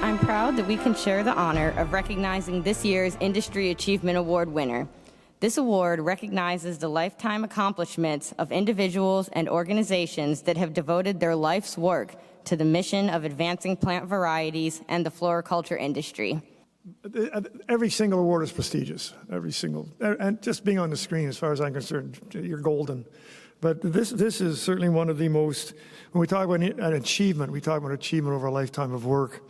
I'm proud that we can share the honor of recognizing this year's Industry Achievement Award winner. This award recognizes the lifetime accomplishments of individuals and organizations that have devoted their life's work to the mission of advancing plant varieties and the floriculture industry. Every single award is prestigious, every single, and just being on the screen, as far as I'm concerned, you're golden. But this is certainly one of the most, when we talk about an achievement, we talk about achievement over a lifetime of work.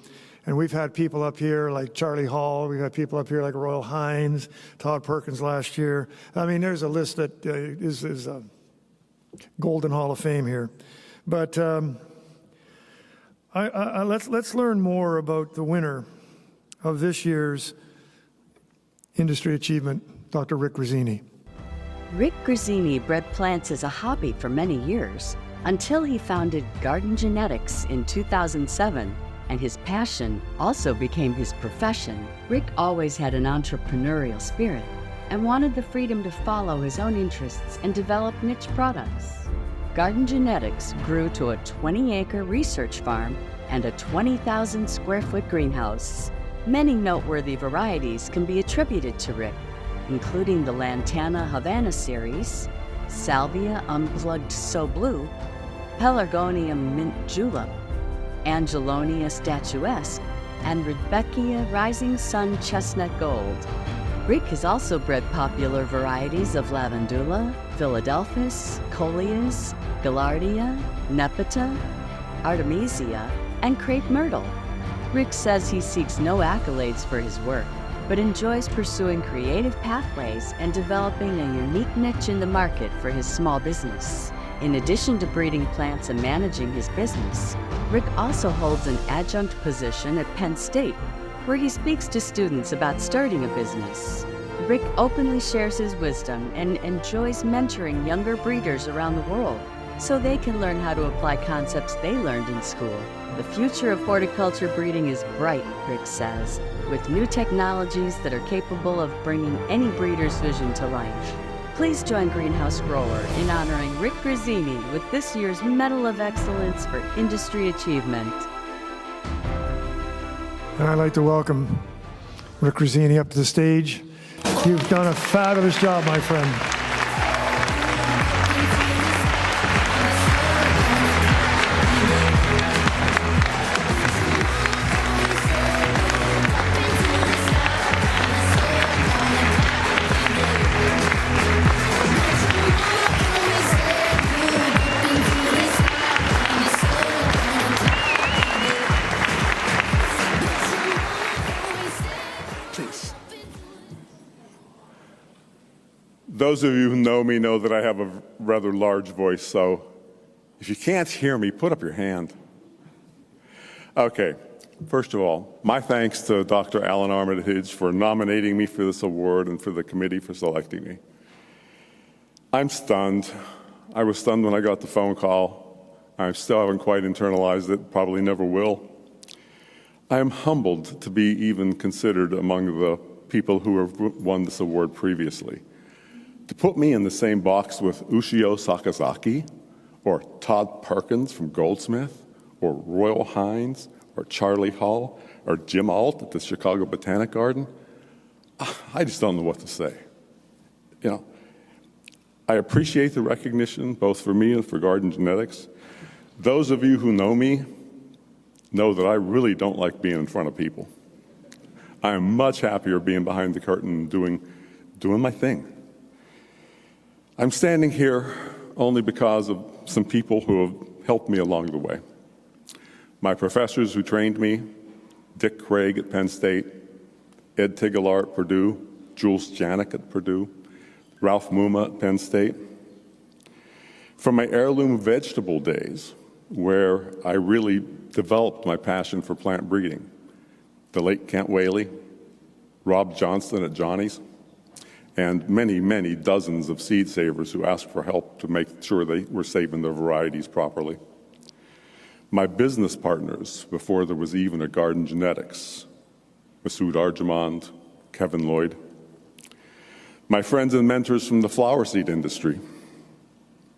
And we've had people up here like Charlie Hall, we've had people up here like Royal Hines, Todd Perkins last year. I mean, there's a list that is a Golden Hall of Fame here. But let's learn more about the winner of this year's Industry Achievement, Dr. Rick Grazzini. Rick Grazzini bred plants as a hobby for many years until he founded GardenGenetics in 2007, and his passion also became his profession. Rick always had an entrepreneurial spirit and wanted the freedom to follow his own interests and develop niche products. GardenGenetics grew to a 20-acre research farm and a 20,000 square foot greenhouse. Many noteworthy varieties can be attributed to Rick, including the Lantana Havana series, Salvia Unplugged So Blue, Pelargonium Mint Julep, Angelonia Statuesque, and Rudbeckia Rising Sun Chestnut Gold. Rick has also bred popular varieties of Lavandula, Philadelphus, Coleus, Gaillardia, Nepeta, Artemisia, and Crepe Myrtle. Rick says he seeks no accolades for his work, but enjoys pursuing creative pathways and developing a unique niche in the market for his small business. In addition to breeding plants and managing his business, Rick also holds an adjunct position at Penn State, where he speaks to students about starting a business. Rick openly shares his wisdom and enjoys mentoring younger breeders around the world so they can learn how to apply concepts they learned in school. The future of horticulture breeding is bright, Rick says, with new technologies that are capable of bringing any breeder's vision to life. Please join Greenhouse Grower in honoring Rick Grazzini with this year's Medal of Excellence for Industry Achievement. And I'd like to welcome Rick Grazzini up to the stage. You've done a fabulous job, my friend. Those of you who know me know that I have a rather large voice, so if you can't hear me, put up your hand. Okay, first of all, my thanks to Dr. Alan Armitage for nominating me for this award and for the committee for selecting me. I'm stunned. I was stunned when I got the phone call. I still haven't quite internalized it, probably never will. I am humbled to be even considered among the people who have won this award previously. To put me in the same box with Ushio Sakazaki, or Todd Perkins from Goldsmith, or Royal Hines, or Charlie Hall, or Jim Alt at the Chicago Botanic Garden, I just don't know what to say. You know, I appreciate the recognition, both for me and for GardenGenetics. Those of you who know me know that I really don't like being in front of people. I am much happier being behind the curtain and doing my thing. I'm standing here only because of some people who have helped me along the way. My professors who trained me, Dick Craig at Penn State, Ed Tigelar at Purdue, Jules Janik at Purdue, Ralph Muma at Penn State. From my heirloom vegetable days, where I really developed my passion for plant breeding, the late Kent Whaley, Rob Johnston at Johnny's, and many, many dozens of seed savers who asked for help to make sure they were saving their varieties properly. My business partners, before there was even a GardenGenetics, Masood Arjamand, Kevin Lloyd. My friends and mentors from the flower seed industry,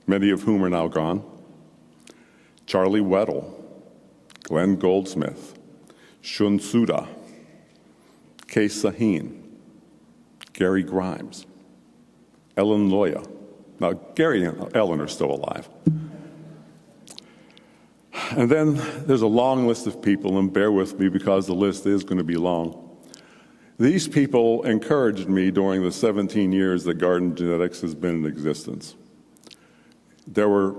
many of whom are now gone. Charlie Weddle, Glenn Goldsmith, Shun Suda, Kay Sahin, Gary Grimes, Ellen Loya. Now, Gary and Ellen are still alive. And then there's a long list of people, and bear with me because the list is going to be long. These people encouraged me during the 17 years that GardenGenetics has been in existence. There were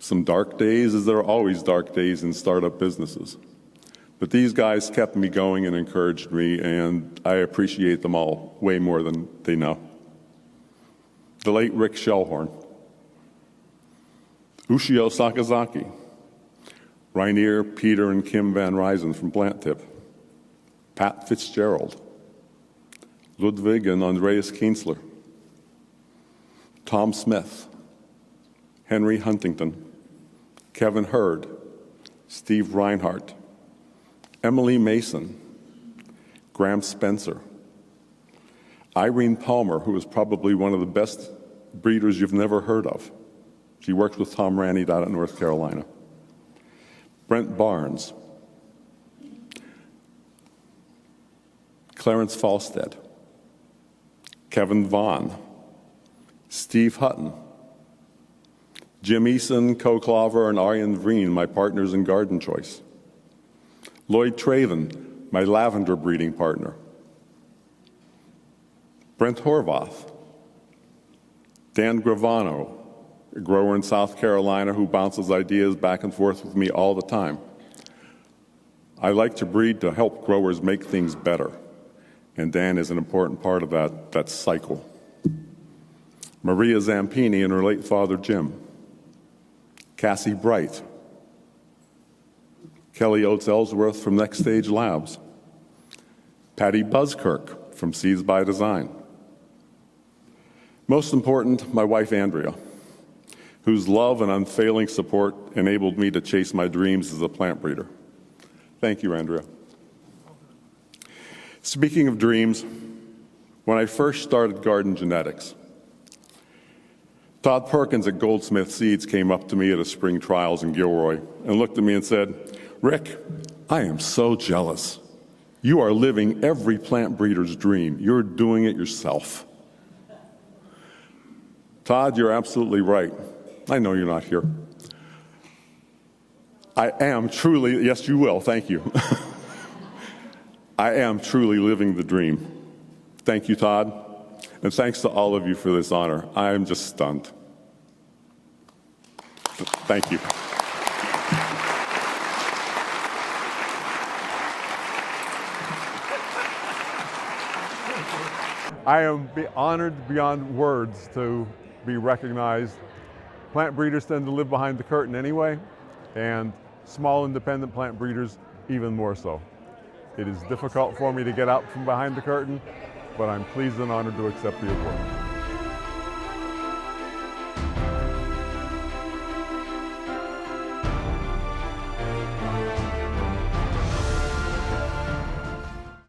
some dark days, as there are always dark days in startup businesses. But these guys kept me going and encouraged me, and I appreciate them all way more than they know. The late Rick Shellhorn, Ushio Sakazaki, Rainier, Peter, and Kim Van Ryzen from Plant Tip, Pat Fitzgerald, Ludwig and Andreas Kienzler, Tom Smith, Henry Huntington, Kevin Hurd, Steve Reinhardt, Emily Mason, Graham Spencer, Irene Palmer, who is probably one of the best breeders you've never heard of. She works with Tom Ranney down at North Carolina. Brent Barnes, Clarence Falstead, Kevin Vaughn, Steve Hutton, Jim Eason, Co Claver, and Arjen Vreen, my partners in Garden Choice. Lloyd Traven, my lavender breeding partner. Brent Horvath, Dan Gravano, a grower in South Carolina who bounces ideas back and forth with me all the time. I like to breed to help growers make things better, and Dan is an important part of that cycle. Maria Zampini and her late father, Jim. Cassie Bright. Kelly Oates Ellsworth from Next Stage Labs. Patty Buzzkirk from Seeds by Design. Most important, my wife, Andrea, whose love and unfailing support enabled me to chase my dreams as a plant breeder. Thank you, Andrea. Speaking of dreams, when I first started GardenGenetics, Todd Perkins at Goldsmith Seeds came up to me at a spring trials in Gilroy and looked at me and said, "Rick, I am so jealous. You are living every plant breeder's dream. You're doing it yourself." Todd, you're absolutely right. I know you're not here. I am truly, yes, you will, thank you. I am truly living the dream. Thank you, Todd, and thanks to all of you for this honor. I am just stunned. Thank you. I am honored beyond words to be recognized. Plant breeders tend to live behind the curtain anyway, and small independent plant breeders even more so. It is difficult for me to get out from behind the curtain, but I'm pleased and honored to accept the award.